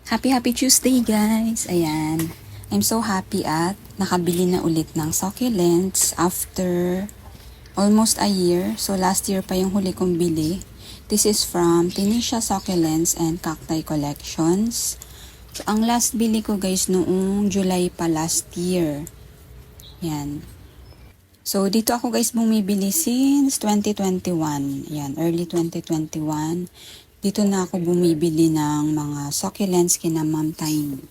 Happy Tuesday guys! Ayan. I'm so happy at nakabili na ulit ng succulents after almost a year. So last year pa yung huli kong bili. This is from Tanisha Succulents and Cacti Collections. So ang last bili ko guys noong July pa last year. Yan. So dito ako guys bumibili since 2021. Yan, early 2021. Dito na ako bumibili ng mga succulents kina Ma'am Tiny.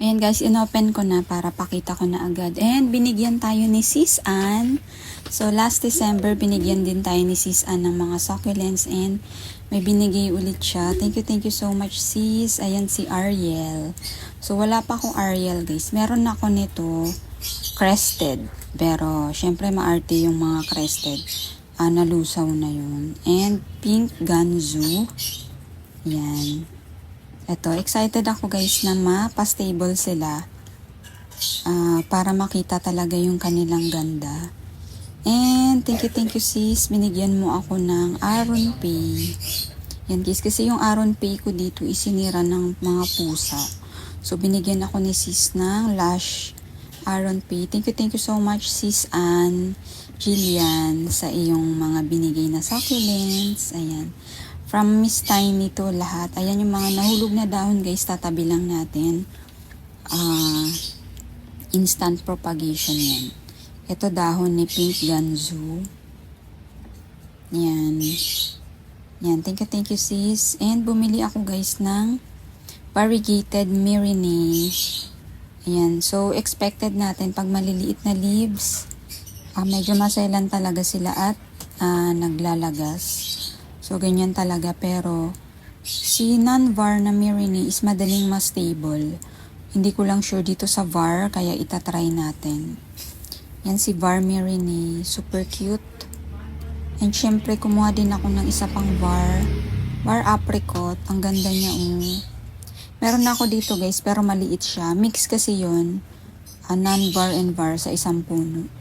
Ayan guys, inopen ko na para pakita ko na agad. And binigyan tayo ni Sis Ann. So last December, binigyan din tayo ni Sis Ann ng mga succulents and may binigay ulit siya. Thank you so much sis. Ayan si Ariel. So wala pa akong Ariel guys. Meron ako nito crested. Pero syempre maarte yung mga crested. Nalusaw na yun. And pink ganzu. Yan. Ito, excited ako guys na mapa-stable sila. Para makita talaga yung kanilang ganda. And thank you sis. Binigyan mo ako ng Aron Pay. Yan guys, kasi yung Aron Pay ko dito isinira ng mga pusa. So binigyan ako ni sis ng Lush Aron Pay. Thank you so much sis Ann Jillian sa iyong mga binigay na succulents. Ayan. From Miss Tiny to lahat. Ayan yung mga nahulog na dahon guys. Tatabi lang natin. Instant propagation yan. Ito dahon ni Pink Ganzu. Yan. Yan. Thank you sis. And bumili ako guys ng variegated Myrinea. Ayan. So expected natin pag maliliit na leaves. Medyo maselan talaga sila at naglalagas. So, ganyan talaga. Pero, si non-var na Myrinea is madaling mas stable. Hindi ko lang sure dito sa var, kaya itatry natin. Yan si var Myrinea. Super cute. And syempre, kumuha din ako ng isa pang var. Var apricot. Ang ganda niya. Meron na ako dito guys, pero maliit siya. Mix kasi yun. Non-var and var sa isang puno.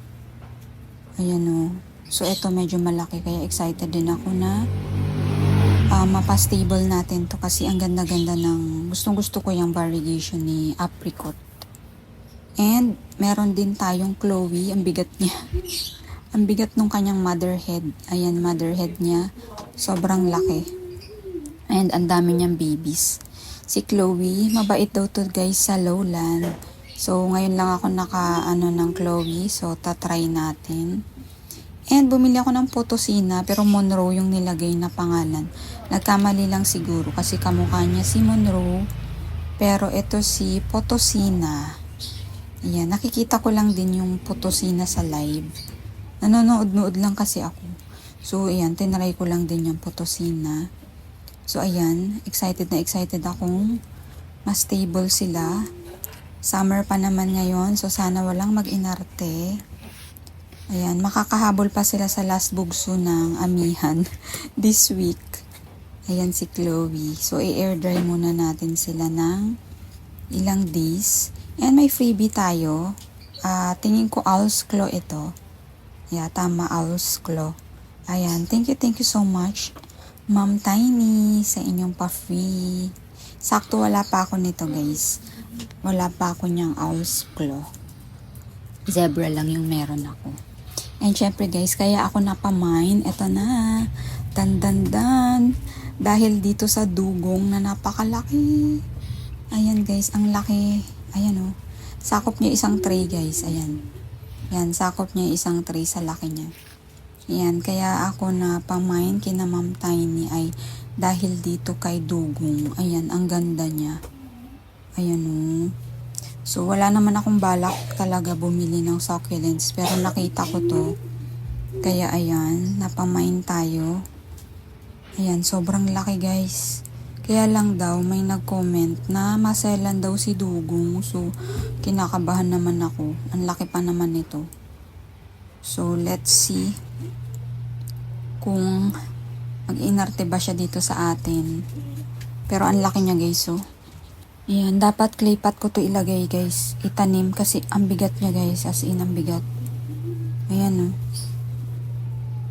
Ayan So, ito medyo malaki. Kaya excited din ako na mapa-stable natin to kasi ang ganda-ganda ng gustong-gusto ko yung variegation ni apricot. And, meron din tayong Chloe. Ang bigat niya. Ang bigat nung kanyang mother head. Ayan, mother head niya. Sobrang laki. And, ang dami niyang babies. Si Chloe, mabait daw to guys sa lowland. So, ngayon lang ako ng Chloe. So, tatry natin. And, bumili ako ng Potosina. Pero Monroe yung nilagay na pangalan. Nagkamali lang siguro. Kasi kamukha niya si Monroe. Pero, ito si Potosina. Ayan. Nakikita ko lang din yung Potosina sa live. Nanonood-nood lang kasi ako. So, ayan. Tinry ko lang din yung Potosina. So, ayan. Excited na excited akong mas stable sila. Summer pa naman ngayon, so sana walang mag-inarte. Ayan, makakahabol pa sila sa last bugso ng amihan this week. Ayan si Chloe. So, i-air dry muna natin sila ng ilang days. And may freebie tayo. Tingin ko Owl's Claw ito. Yeah, tama, Owl's Claw. Ayan, thank you so much, Ma'am Tiny, sa inyong pa-free. Sakto wala pa ako nito guys. Wala pa ako niyang Owl's Claw. Zebra lang yung meron ako. And syempre guys, kaya ako napamine. Ito na. Dan. Dahil dito sa dugong na napakalaki. Ayan guys, ang laki. Ayan Sakop niya isang tray guys. Ayan. Yan, sakop niya isang tray sa laki niya. Ayan, kaya ako napamine kina Ma'am Tiny ay dahil dito kay dugong. Ayan, ang ganda niya. Ayan So, wala naman akong balak talaga bumili ng succulents. Pero nakita ko to. Kaya ayan, napamine tayo. Ayan, sobrang laki guys. Kaya lang daw, may nag-comment na maselan daw si dugong. So, kinakabahan naman ako. Ang laki pa naman nito. So, let's see kung mag-inarte ba siya dito sa atin. Pero ang laki niya guys Ayan, dapat clay pot ko to ilagay guys. Itanim kasi ang bigat niya guys. As in, ang bigat. Ayan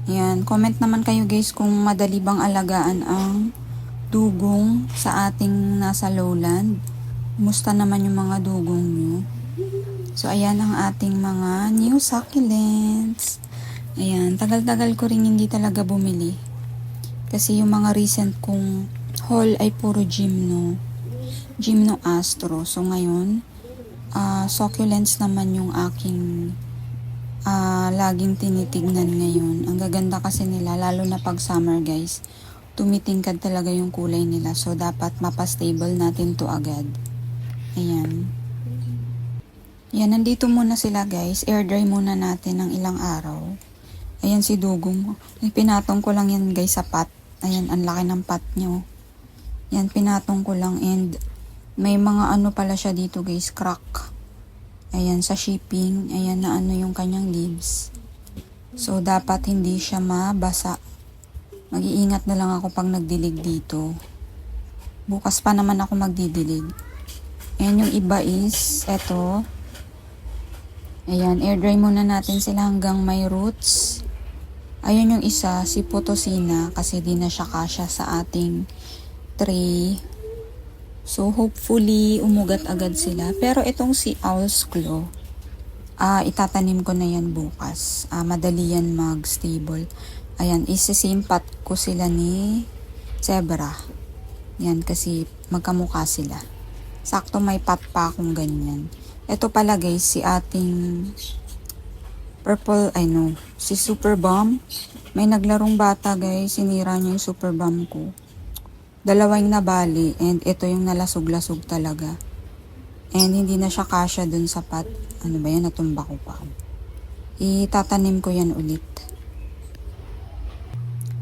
Ayan, comment naman kayo guys kung madali bang alagaan ang dugong sa ating nasa lowland. Kumusta naman yung mga dugong nyo? So, ayan ang ating mga new succulents. Ayan, tagal-tagal ko rin hindi talaga bumili. Kasi yung mga recent kong haul ay puro Gymno Astro. So, ngayon, succulents naman yung aking laging tinitignan ngayon. Ang gaganda kasi nila, lalo na pag summer guys. Tumitingkad talaga yung kulay nila. So, dapat mapastable natin to agad. Ayan. Yan, nandito muna sila guys. Air dry muna natin ng ilang araw. Ayan si Dugong. Pinatong ko lang yan guys sa pot. Ayan, ang laki ng pot nyo. Yan, pinatong ko lang and may mga ano pala siya dito guys, crack. Ayan, sa shipping. Ayan na ano yung kanyang leaves. So, dapat hindi siya mabasa. Mag-iingat na lang ako pag nagdilig dito. Bukas pa naman ako magdidilig. Ayan, yung iba is, eto. Ayan, air dry muna natin sila hanggang may roots. Ayan yung isa, si Potosina, kasi di na siya kasya sa ating tray. So, hopefully, umugat agad sila. Pero itong si Owl's Claw, itatanim ko na yan bukas. Madali yan mag-stable. Ayan, isi-same pot ko sila ni Zebra. Yan, kasi magkamukha sila. Sakto may pot pa akong ganyan. Ito pala guys, si ating purple, si Super Bomb. May naglarong bata guys, sinira niya yung Super Bomb ko. Dalawa yung nabali and ito yung nalasog-lasog talaga. And hindi na siya kasya dun sa pot. Ano ba yan? Natumba ko pa. Itatanim ko yan ulit.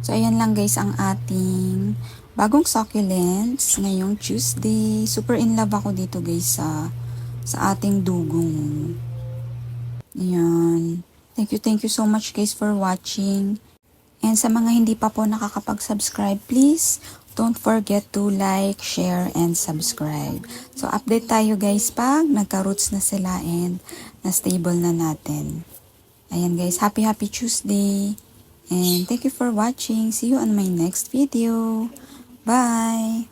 So ayan lang guys ang ating bagong succulents ngayong Tuesday. Super in love ako dito guys sa ating dugong. Ayan. Thank you so much guys for watching. And sa mga hindi pa po nakakapag-subscribe, please don't forget to like, share, and subscribe. So, update tayo guys pag nagka-roots na sila and na-stable na natin. Ayan guys, happy Tuesday. And thank you for watching. See you on my next video. Bye!